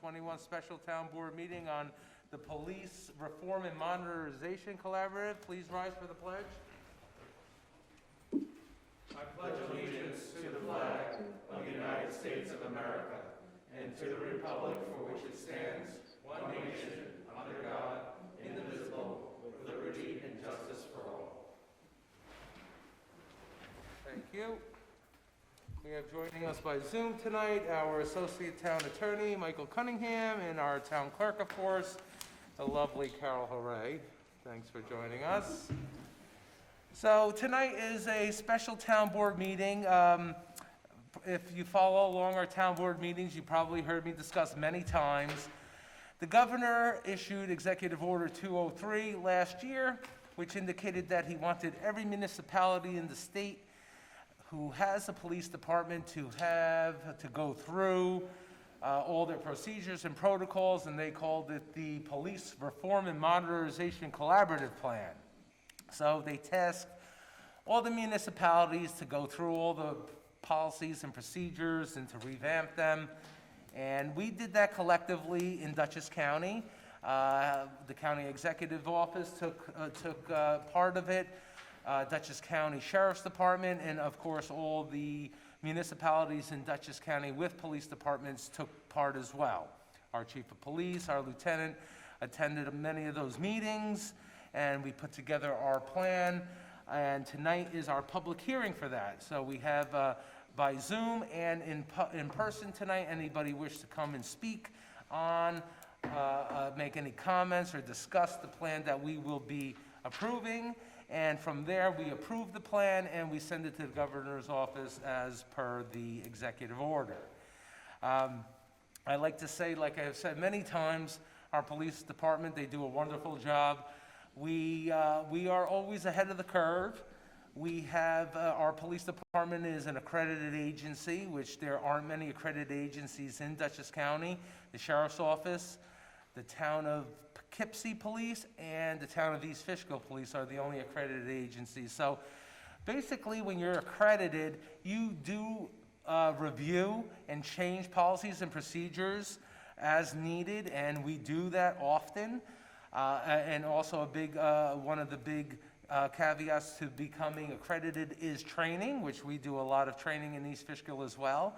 2021 Special Town Board Meeting on the Police Reform and Modernization Collaborative. Please rise for the pledge. I pledge allegiance to the flag of the United States of America and to the republic for which it stands, one nation, under God, indivisible, with liberty and justice for all. Thank you. We have joining us by Zoom tonight our Associate Town Attorney, Michael Cunningham, and our Town Clerk, of course, the lovely Carol Hooray. Thanks for joining us. So tonight is a special town board meeting. If you follow along our town board meetings, you probably heard me discuss many times. The governor issued Executive Order 203 last year, which indicated that he wanted every municipality in the state who has a police department to go through all their procedures and protocols, and they called it the Police Reform and Modernization Collaborative Plan. So they tasked all the municipalities to go through all the policies and procedures and to revamp them. And we did that collectively in Dutchess County. The county executive office took part of it. Dutchess County Sheriff's Department, and of course all the municipalities in Dutchess County with police departments took part as well. Our chief of police, our lieutenant attended many of those meetings, and we put together our plan, and tonight is our public hearing for that. So we have by Zoom and in person tonight, anybody wish to come and speak on, make any comments or discuss the plan that we will be approving. And from there, we approve the plan and we send it to the governor's office as per the executive order. I like to say, like I have said many times, our police department, they do a wonderful job. We are always ahead of the curve. We have, our police department is an accredited agency, which there aren't many accredited agencies in Dutchess County. The Sheriff's Office, the town of Poughkeepsie Police, and the town of East Fishkill Police are the only accredited agencies. So basically, when you're accredited, you do review and change policies and procedures as needed, and we do that often. And also one of the big caveats to becoming accredited is training, which we do a lot of training in East Fishkill as well.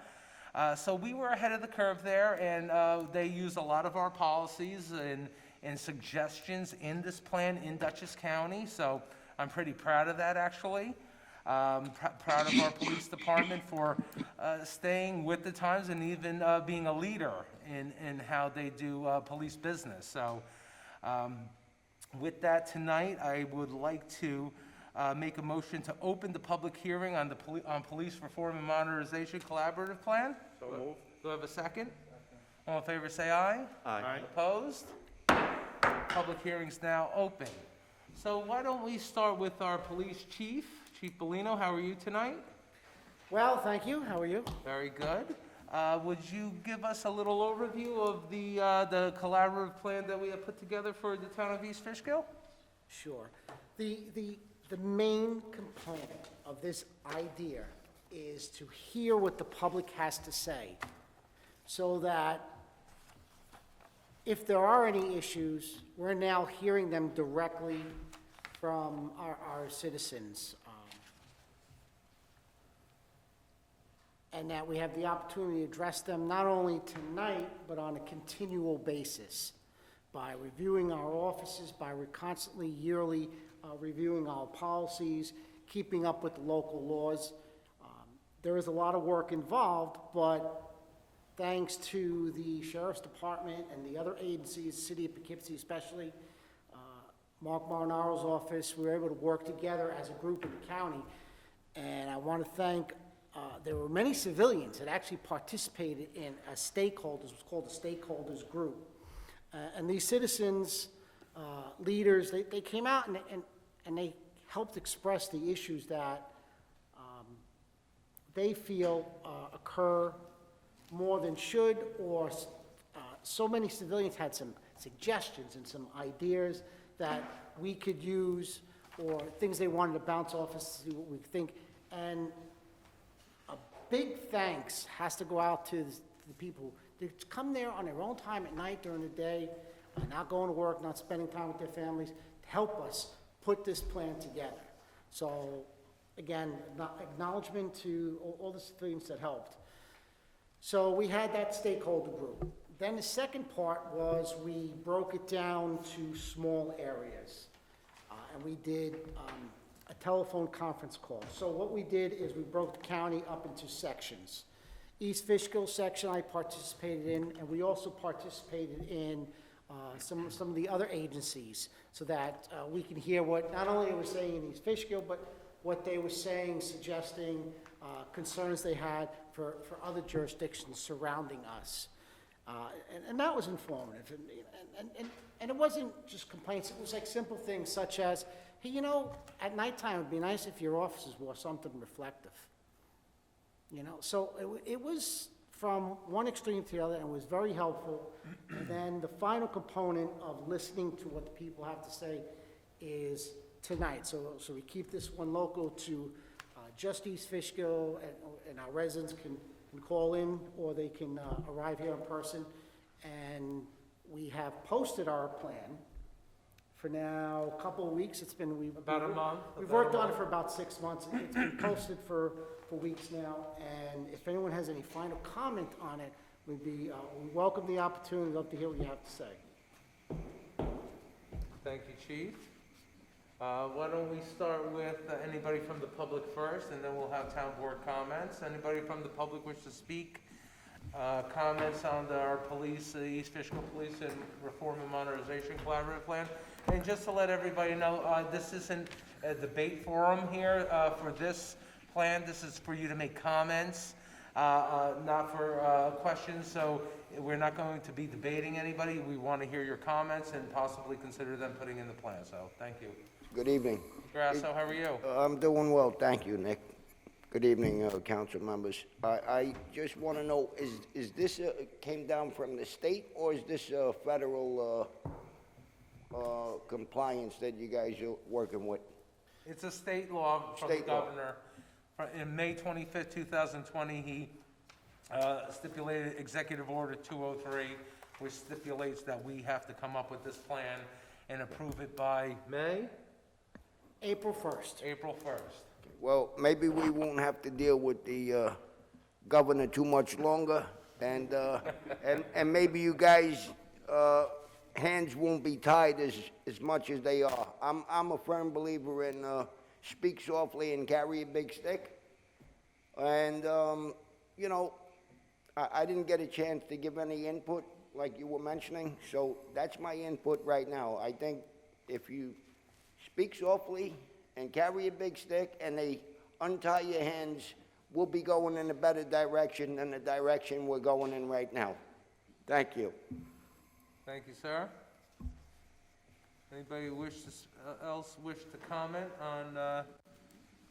So we were ahead of the curve there, and they use a lot of our policies and suggestions in this plan in Dutchess County. So I'm pretty proud of that, actually. Proud of our police department for staying with the times and even being a leader in how they do police business. So with that tonight, I would like to make a motion to open the public hearing on the Police Reform and Modernization Collaborative Plan. So moved. Do I have a second? All in favor say aye. Aye. Opposed? Public hearing's now open. So why don't we start with our police chief, Chief Bellino. How are you tonight? Well, thank you. How are you? Very good. Would you give us a little overview of the collaborative plan that we have put together for the town of East Fishkill? Sure. The main component of this idea is to hear what the public has to say, so that if there are any issues, we're now hearing them directly from our citizens. And that we have the opportunity to address them not only tonight, but on a continual basis, by reviewing our offices, by constantly, yearly reviewing our policies, keeping up with the local laws. There is a lot of work involved, but thanks to the Sheriff's Department and the other agencies, City of Poughkeepsie especially, Mark Marinaro's office, we were able to work together as a group in the county. And I want to thank there were many civilians that actually participated in a stakeholders, it was called a stakeholders group. And these citizens, leaders, they came out and they helped express the issues that they feel occur more than should, or so many civilians had some suggestions and some ideas that we could use, or things they wanted to bounce off us to see what we think. And a big thanks has to go out to the people to come there on their own time at night during the day, not going to work, not spending time with their families, to help us put this plan together. So, again, acknowledgement to all the civilians that helped. So we had that stakeholder group. Then the second part was we broke it down to small areas. And we did a telephone conference call. So what we did is we broke the county up into sections. East Fishkill section I participated in, and we also participated in some of the other agencies so that we can hear what not only they were saying in East Fishkill, but what they were saying, suggesting concerns they had for other jurisdictions surrounding us. And that was informative. And it wasn't just complaints, it was like simple things such as, hey, you know, at nighttime it'd be nice if your officers wore something reflective. You know, so it was from one extreme to the other, and it was very helpful. And then the final component of listening to what the people have to say is tonight. So we keep this one local to just East Fishkill, and our residents can call in, or they can arrive here in person. And we have posted our plan for now a couple of weeks. It's been, About a month? We've worked on it for about 6 months. It's been posted for weeks now, and if anyone has any final comment on it, we welcome the opportunity. Love to hear what you have to say. Thank you, Chief. Why don't we start with anybody from the public first, and then we'll have town board comments. Anybody from the public wish to speak? Comments on our police, the East Fishkill Police and Reform and Modernization Collaborative Plan? And just to let everybody know, this isn't a debate forum here for this plan. This is for you to make comments, not for questions. So we're not going to be debating anybody. We want to hear your comments and possibly consider them putting in the plan. So thank you. Good evening. Grasso, how are you? I'm doing well, thank you, Nick. Good evening, council members. I just want to know, is this came down from the state, or is this federal compliance that you guys are working with? It's a state law from the State law. governor. In May 25th, 2020, he stipulated Executive Order 203, which stipulates that we have to come up with this plan and approve it by May? April 1st. April 1st. Well, maybe we won't have to deal with the governor too much longer, and maybe you guys' hands won't be tied as much as they are. I'm a firm believer in speak softly and carry a big stick. And, you know, I didn't get a chance to give any input like you were mentioning, so that's my input right now. I think if you speak softly and carry a big stick and they untie your hands, we'll be going in a better direction than the direction we're going in right now. Thank you. Thank you, sir. Anybody else wish to comment on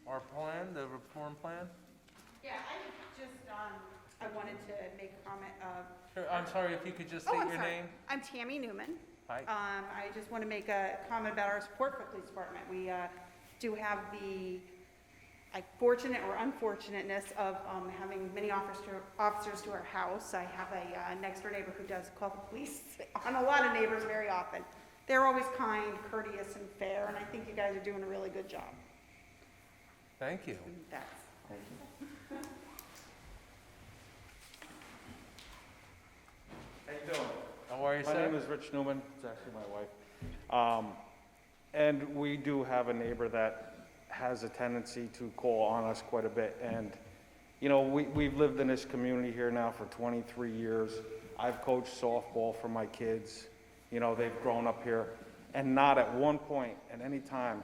our plan, the reform plan? Yeah, I wanted to make a comment of. Sure, I'm sorry, if you could just Oh, state I'm your sorry. name. I'm Tammy Newman. Hi. I just want to make a comment about our support for police department. We do have the fortunate or unfortunateness of having many officers to our house. I have a next door neighbor who does call the police on a lot of neighbors very often. They're always kind, courteous, and fair, and I think you guys are doing a really good job. Thank you. And that's. How you doing? How are you, My sir? name is Rich Newman. It's actually my wife. And we do have a neighbor that has a tendency to call on us quite a bit. And, you know, we've lived in this community here now for 23 years. I've coached softball for my kids. You know, they've grown up here. And not at one point at any time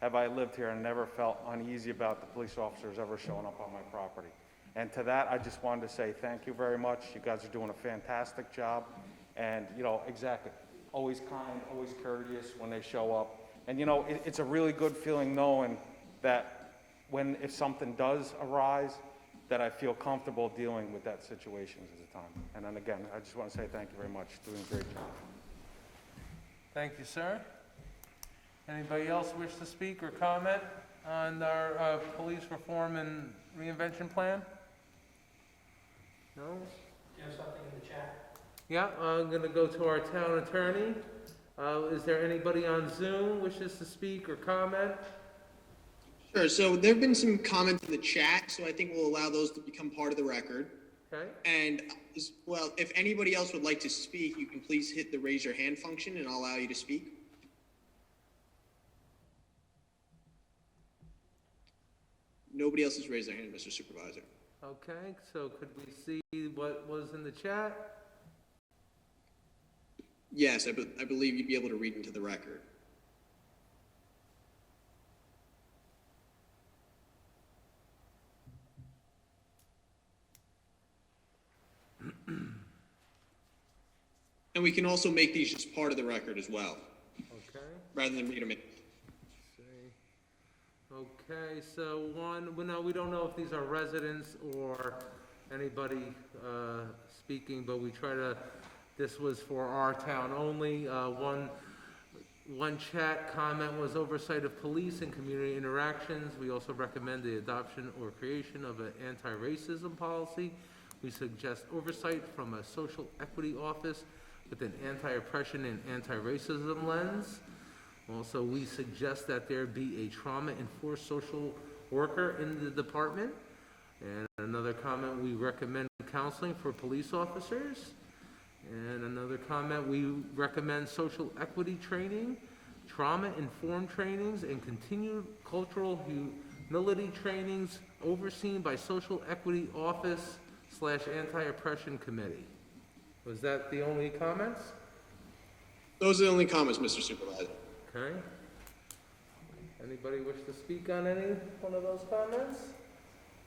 have I lived here and never felt uneasy about the police officers ever showing up on my property. And to that, I just wanted to say thank you very much. You guys are doing a fantastic job. And, you know, exactly, always kind, always courteous when they show up. And, you know, it's a really good feeling knowing that if something does arise, that I feel comfortable dealing with that situation at the time. And then again, I just want to say thank you very much. Doing a great job. Thank you, sir. Anybody else wish to speak or comment on our police reform and reinvention plan? No? You have something in the chat Yeah, I'm gonna go to our town attorney. Is there anybody on Zoom wishes to speak or comment? Sure, so there have been some comments in the chat, so I think we'll allow those to become part of the record. Okay, And, well, if anybody else would like to speak, you can please hit the raise your hand function and I'll allow you to speak. Nobody else has raised their hand, Mr. Supervisor. okay, so could we see what was in the chat? Yes, I believe you'd be able to read into the record. And we can also make these just part of the record as well, Okay. rather than read them in. See. Okay, so one, well, no, we don't know if these are residents or anybody speaking, but we try to, this was for our town only. One chat comment was oversight of police and community interactions. We also recommend the adoption or creation of an anti-racism policy. We suggest oversight from a social equity office with an anti-oppression and anti-racism lens. Also, we suggest that there be a trauma-enforced social worker in the department. And another comment, we recommend counseling for police officers. And another comment, we recommend social equity training, trauma-informed trainings, and continued cultural humility trainings overseen by Social Equity Office / Anti-Oppression Committee. Was that the only comments? Those are the only comments, Mr. Supervisor. Okay. Anybody wish to speak on any one of those comments?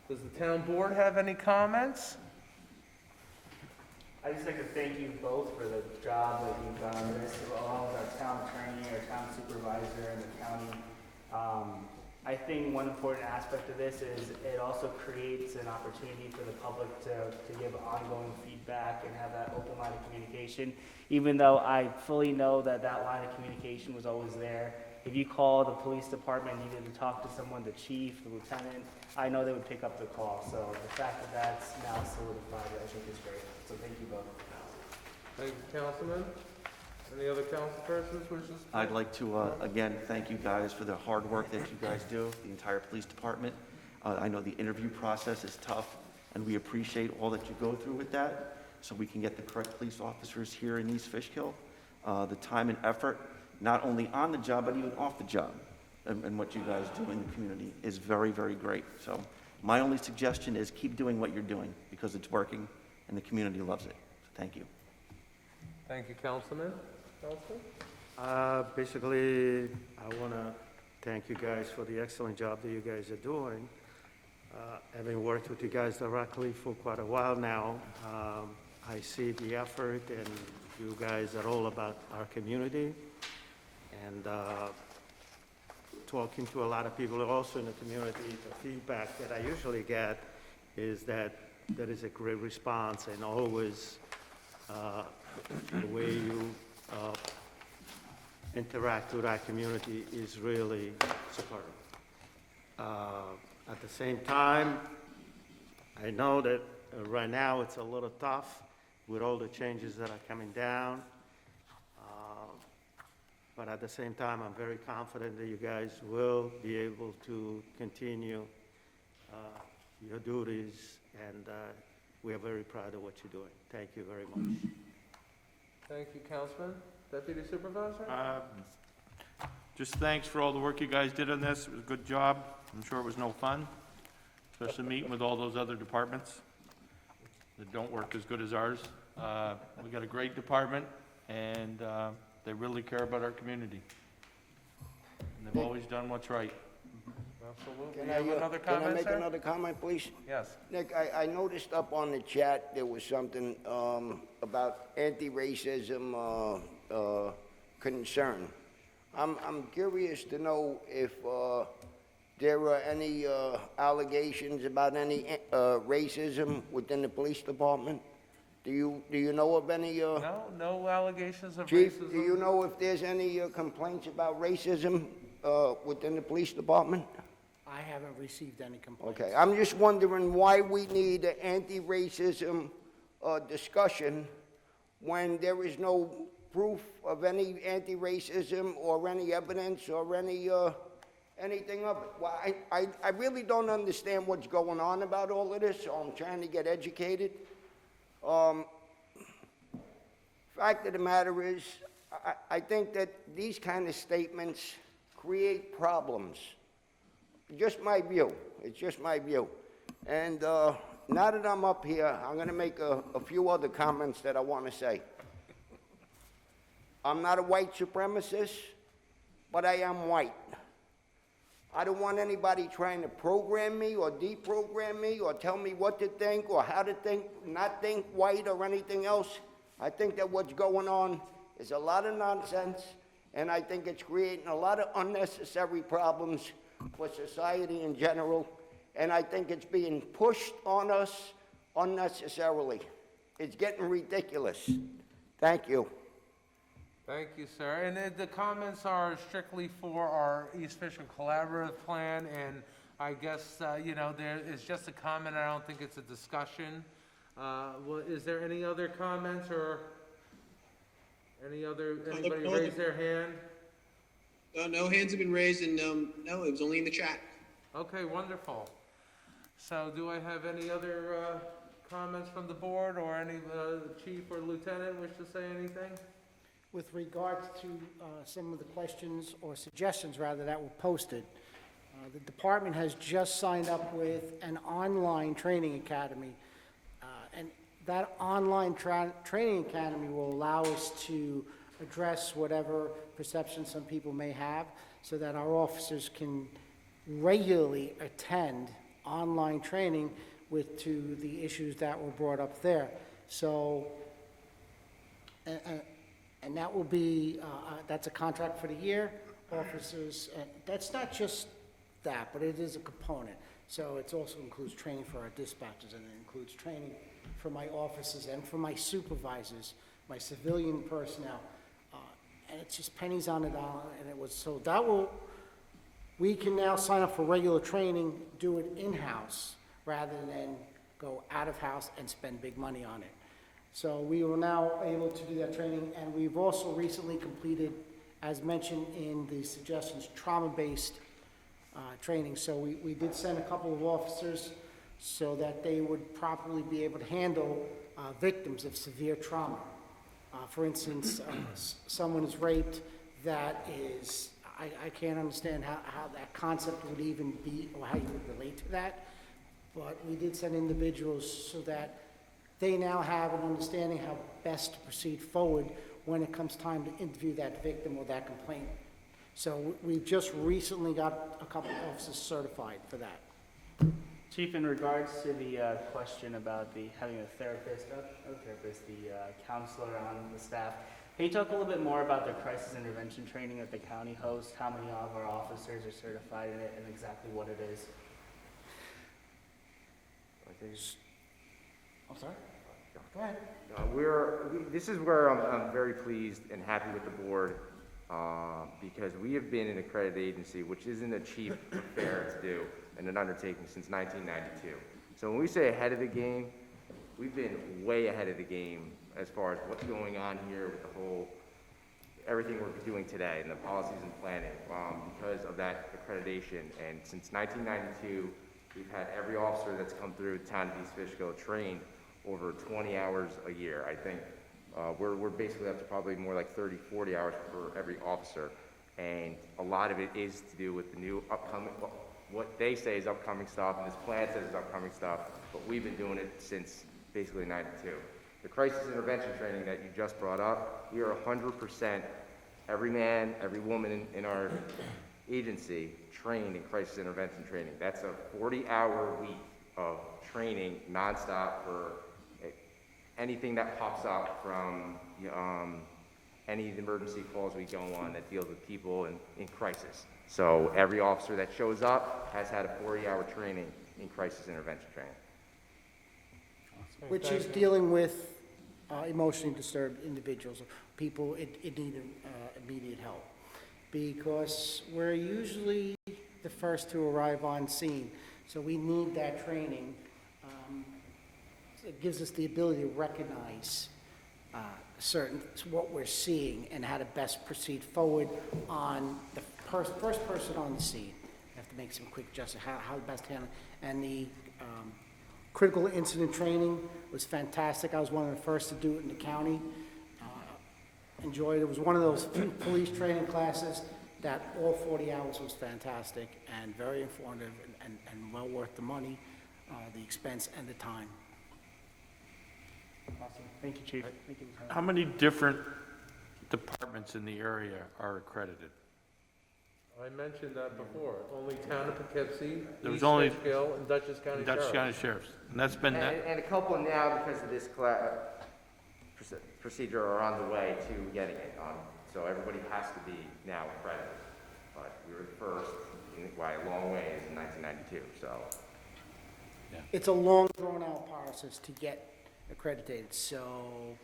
Does the town board have any comments? I'd just like to thank you both for the job that you've done on this, along with our town attorney, our town supervisor, and the county. I think one important aspect of this is it also creates an opportunity for the public to give ongoing feedback and have that open line of communication. Even though I fully know that that line of communication was always there. If you call the police department and needed to talk to someone, the chief, the lieutenant, I know they would pick up the call. So the fact that that's now solidified, I think is great. So thank you both. Thank you, Councilman. Any other council persons wish to speak? I'd like to, again, thank you guys for the hard work that you guys do, the entire police department. I know the interview process is tough, and we appreciate all that you go through with that, so we can get the correct police officers here in East Fishkill. The time and effort, not only on the job, but even off the job, and what you guys do in the community is very, very great. So my only suggestion is keep doing what you're doing, because it's working, and the community loves it. So thank you. Thank you, Councilman. Councilman? Basically, I want to thank you guys for the excellent job that you guys are doing. Having worked with you guys directly for quite a while now, I see the effort, and you guys are all about our community. And talking to a lot of people also in the community, the feedback that I usually get is that there is a great response, and always the way you interact with our community is really superb. At the same time, I know that right now it's a little tough with all the changes that are coming down. But at the same time, I'm very confident that you guys will be able to continue your duties, and we are very proud of what you're doing. Thank you very much. Thank you, Councilman. Deputy Supervisor? Just thanks for all the work you guys did on this. It was a good job. I'm sure it was no fun, especially meeting with all those other departments that don't work as good as ours. We got a great department, and they really care about our community. And they've always done what's right. Absolutely. Can You have another can I comment, make sir? another comment, please? Yes. Nick, I noticed up on the chat, there was something about anti-racism concern. I'm curious to know if there are any allegations about any racism within the police department? Do you know of any? No allegations of Chief, racism? do you know if there's any complaints about racism within the police department? I haven't received any complaints. Okay, I'm just wondering why we need an anti-racism discussion when there is no proof of any anti-racism or any evidence or anything of it. Well, I really don't understand what's going on about all of this, so I'm trying to get educated. Fact of the matter is, I think that these kind of statements create problems. Just my view. It's just my view. And now that I'm up here, I'm going to make a few other comments that I want to say. I'm not a white supremacist, but I am white. I don't want anybody trying to program me or deprogram me or tell me what to think or how to think, not think white or anything else. I think that what's going on is a lot of nonsense, and I think it's creating a lot of unnecessary problems for society in general, and I think it's being pushed on us unnecessarily. It's getting ridiculous. Thank you. Thank you, sir. And the comments are strictly for our East Fishkill Collaborative Plan, and I guess, you know, there is just a comment, I don't think it's a discussion. Well, is there any other comments or anybody raise their hand? No hands have been raised, and no, it was only in the chat. Okay, wonderful. So do I have any other comments from the board, or any chief or lieutenant wish to say anything? With regards to some of the questions or suggestions, rather, that were posted, the department has just signed up with an online training academy. And that online training academy will allow us to address whatever perceptions some people may have, so that our officers can regularly attend online training to the issues that were brought up there. So, and that will be, that's a contract for the year. Officers, that's not just that, but it is a component. So it also includes training for our dispatchers, and it includes training for my officers and for my supervisors, my civilian personnel. And it's just pennies on the dollar, and it was, so that will, we can now sign up for regular training, do it in-house, rather than go out of house and spend big money on it. So we are now able to do that training, and we've also recently completed, as mentioned in the suggestions, trauma-based training. So we did send a couple of officers so that they would properly be able to handle victims of severe trauma. For instance, someone is raped, that is, I can't understand how that concept would even be, or how you would relate to that. But we did send individuals so that they now have an understanding how best to proceed forward when it comes time to interview that victim or that complainant. So we've just recently got a couple of officers certified for that. Chief, in regards to the question about having a therapist, the counselor on the staff, can you talk a little bit more about the crisis intervention training that the county hosts, how many of our officers are certified in it, and exactly what it is? I'm sorry? Go ahead. This is where I'm very pleased and happy with the board, because we have been an accredited agency, which isn't a cheap affair to do and an undertaking, since 1992. So when we say ahead of the game, we've been way ahead of the game as far as what's going on here with the whole, everything we're doing today and the policies and planning, because of that accreditation. And since 1992, we've had every officer that's come through the town of East Fishkill trained over 20 hours a year. I think we're basically up to probably more like 30, 40 hours for every officer. And a lot of it is to do with the new upcoming, what they say is upcoming stuff, and this plan says is upcoming stuff, but we've been doing it since basically 92. The crisis intervention training that you just brought up, we are 100%, every man, every woman in our agency trained in crisis intervention training. That's a 40-hour week of training nonstop for anything that pops up from any of the emergency calls we go on that deals with people in crisis. So every officer that shows up has had a 40-hour training in crisis intervention training. Which is dealing with emotionally disturbed individuals, people in need of immediate help. Because we're usually the first to arrive on scene, so we need that training. It gives us the ability to recognize what we're seeing and how to best proceed forward on the first person on the scene. Have to make some quick adjustments, how to best handle it. And the critical incident training was fantastic. I was one of the first to do it in the county. Enjoyed it. It was one of those few police training classes that all 40 hours was fantastic and very informative and well worth the money, the expense, and the time. Awesome. Thank you, Chief. Thank you, Lieutenant. How many different departments in the area are accredited? I mentioned that before. Only Town of Poughkeepsie, There was East only- Fishkill, and Dutchess County Dutchess Sheriff. County Sheriff's, and that's been that, And a couple now, because of this procedure, are on the way to getting it on. So everybody has to be now accredited. But we were the first, by a long ways, in 1992, so. It's a long, drawn-out process to get accredited, so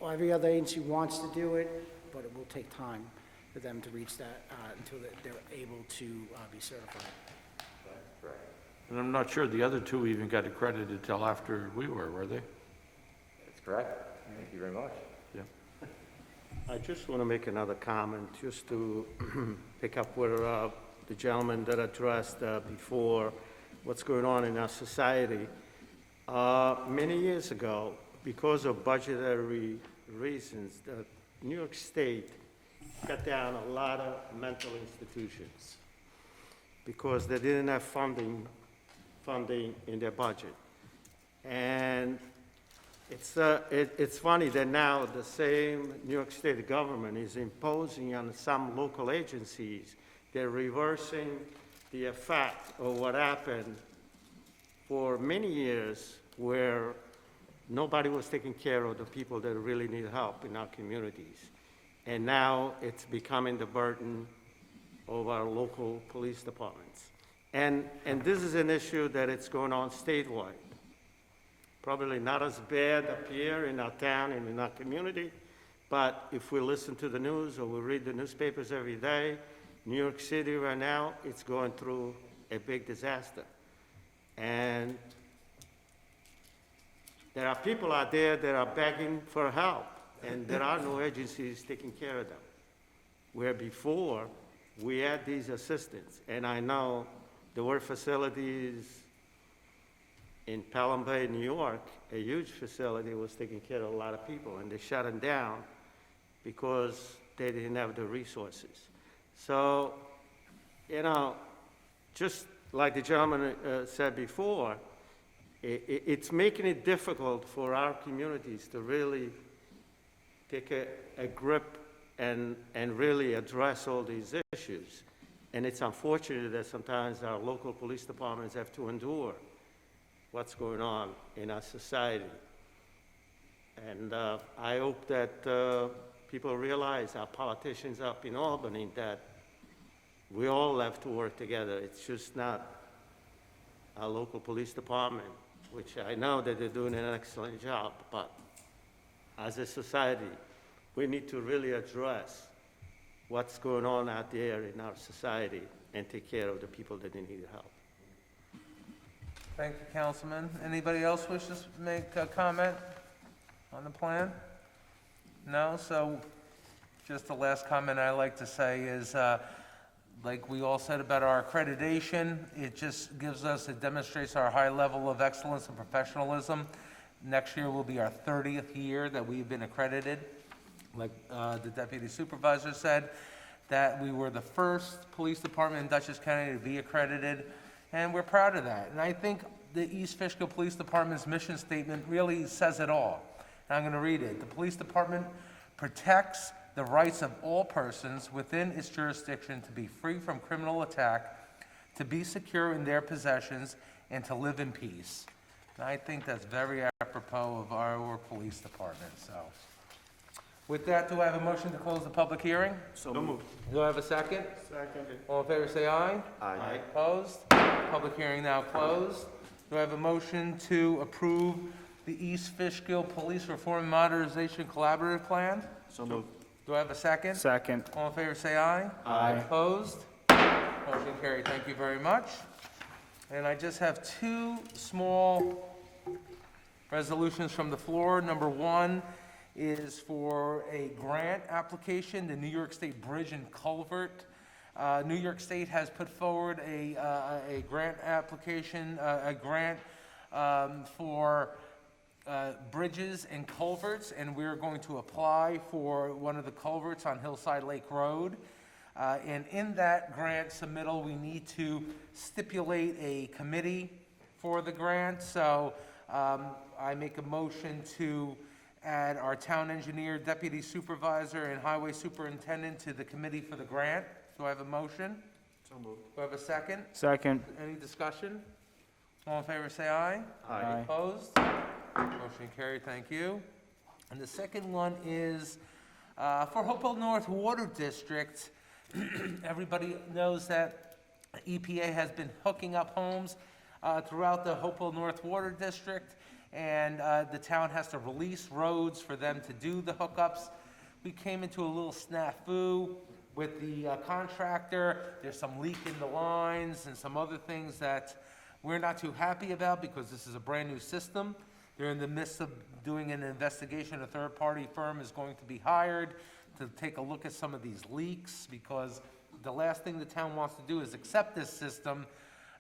every other agency wants to do it, but it will take time for them to reach that until they're able to be certified. Right. and I'm not sure the other two even got accredited till after we were they? That's correct. Thank you very much. Yeah. I just want to make another comment, just to pick up where the gentleman that addressed before what's going on in our society. Many years ago, because of budgetary reasons, New York State cut down a lot of mental institutions because they didn't have funding in their budget. And it's funny that now the same New York State government is imposing on some local agencies. They're reversing the effect of what happened for many years where nobody was taking care of the people that really need help in our communities. And now it's becoming the burden of our local police departments. And this is an issue that it's going on statewide. Probably not as bad up here in our town and in our community, but if we listen to the news or we read the newspapers every day, New York City right now, it's going through a big disaster. And there are people out there that are begging for help, and there are no agencies taking care of them. Where before, we had these assistants, and I know there were facilities in Pelham Bay, New York, a huge facility was taking care of a lot of people, and they shut them down because they didn't have the resources. So, just like the gentleman said before, it's making it difficult for our communities to really take a grip and really address all these issues. And it's unfortunate that sometimes our local police departments have to endure what's going on in our society. And I hope that people realize, our politicians up in Albany, that we all have to work together. It's just not our local police department, which I know that they're doing an excellent job, but as a society, we need to really address what's going on out there in our society and take care of the people that need help. Thank you, Councilman. Anybody else wish to make a comment on the plan? No? So just the last comment I like to say is, like we all said about our accreditation, it just gives us, it demonstrates our high level of excellence and professionalism. Next year will be our 30th year that we've been accredited. Like the deputy supervisor said, that we were the first police department in Dutchess County to be accredited, and we're proud of that. And I think the East Fishkill Police Department's mission statement really says it all. And I'm going to read it. The police department protects the rights of all persons within its jurisdiction to be free from criminal attack, to be secure in their possessions, and to live in peace. And I think that's very apropos of our police department, so. With that, do I have a motion to close the public hearing? So moved. Do I have a second? Second. All in favor, say aye. Aye. Opposed? Public hearing now closed. Do I have a motion to approve the East Fishkill Police Reform and Modernization Collaborative Plan? So moved. Do I have a second? Second. All in favor, say aye. Aye. Opposed? Motion carried. Thank you very much. And I just have two small resolutions from the floor. Number one is for a grant application, the New York State Bridge and Culvert. New York State has put forward a grant application, a grant for bridges and culverts, and we're going to apply for one of the culverts on Hillside Lake Road. And in that grant submittal, we need to stipulate a committee for the grant. So I make a motion to add our town engineer, deputy supervisor, and highway superintendent to the committee for the grant. Do I have a motion? So moved. Do I have a second? Second. Any discussion? All in favor, say aye. Aye. Opposed? Motion carried, thank you. And the second one is for Hopewell North Water District. Everybody knows that EPA has been hooking up homes throughout the Hopewell North Water District, and the town has to release roads for them to do the hookups. We came into a little snafu with the contractor. There's some leak in the lines and some other things that we're not too happy about because this is a brand-new system. They're in the midst of doing an investigation. A third-party firm is going to be hired to take a look at some of these leaks, because the last thing the town wants to do is accept this system,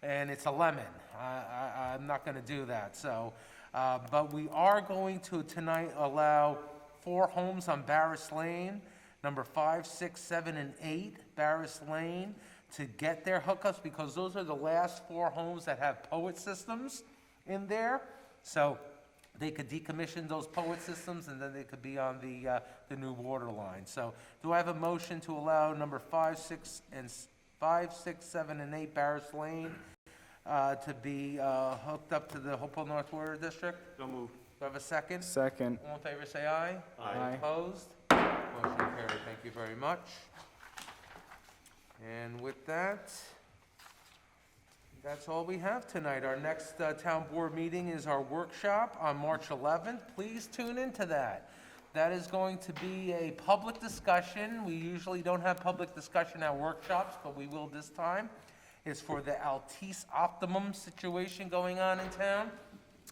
and it's a lemon. I'm not gonna do that, so, but we are going to tonight allow 4 homes on Barris Lane, number 5, 6, 7, and 8, Barris Lane, to get their hookups, because those are the last 4 homes that have POET systems in there. So they could decommission those POET systems, and then they could be on the new water line. So do I have a motion to allow number 5, 6, 7, and 8 Barris Lane to be hooked up to the Hopewell North Water District? So moved. Do I have a second? Second. All in favor, say aye. Aye. Opposed? Motion carried. Thank you very much. And with that, that's all we have tonight. Our next town board meeting is our workshop on March 11th. Please tune into that. That is going to be a public discussion. We usually don't have public discussion at workshops, but we will this time. It's for the Altice Optimum situation going on in town.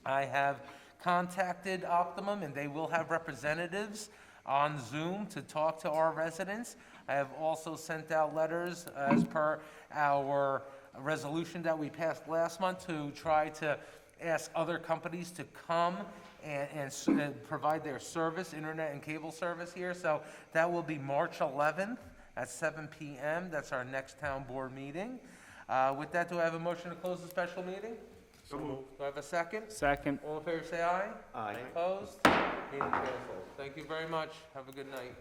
I have contacted Optimum, and they will have representatives on Zoom to talk to our residents. I have also sent out letters as per our resolution that we passed last month to try to ask other companies to come and provide their service, internet and cable service here. So that will be March 11th at 7 p.m. That's our next town board meeting. With that, do I have a motion to close the special meeting? So moved. Do I have a second? Second. All in favor, say aye. Aye. Opposed? Meeting canceled. Thank you very much. Have a good night.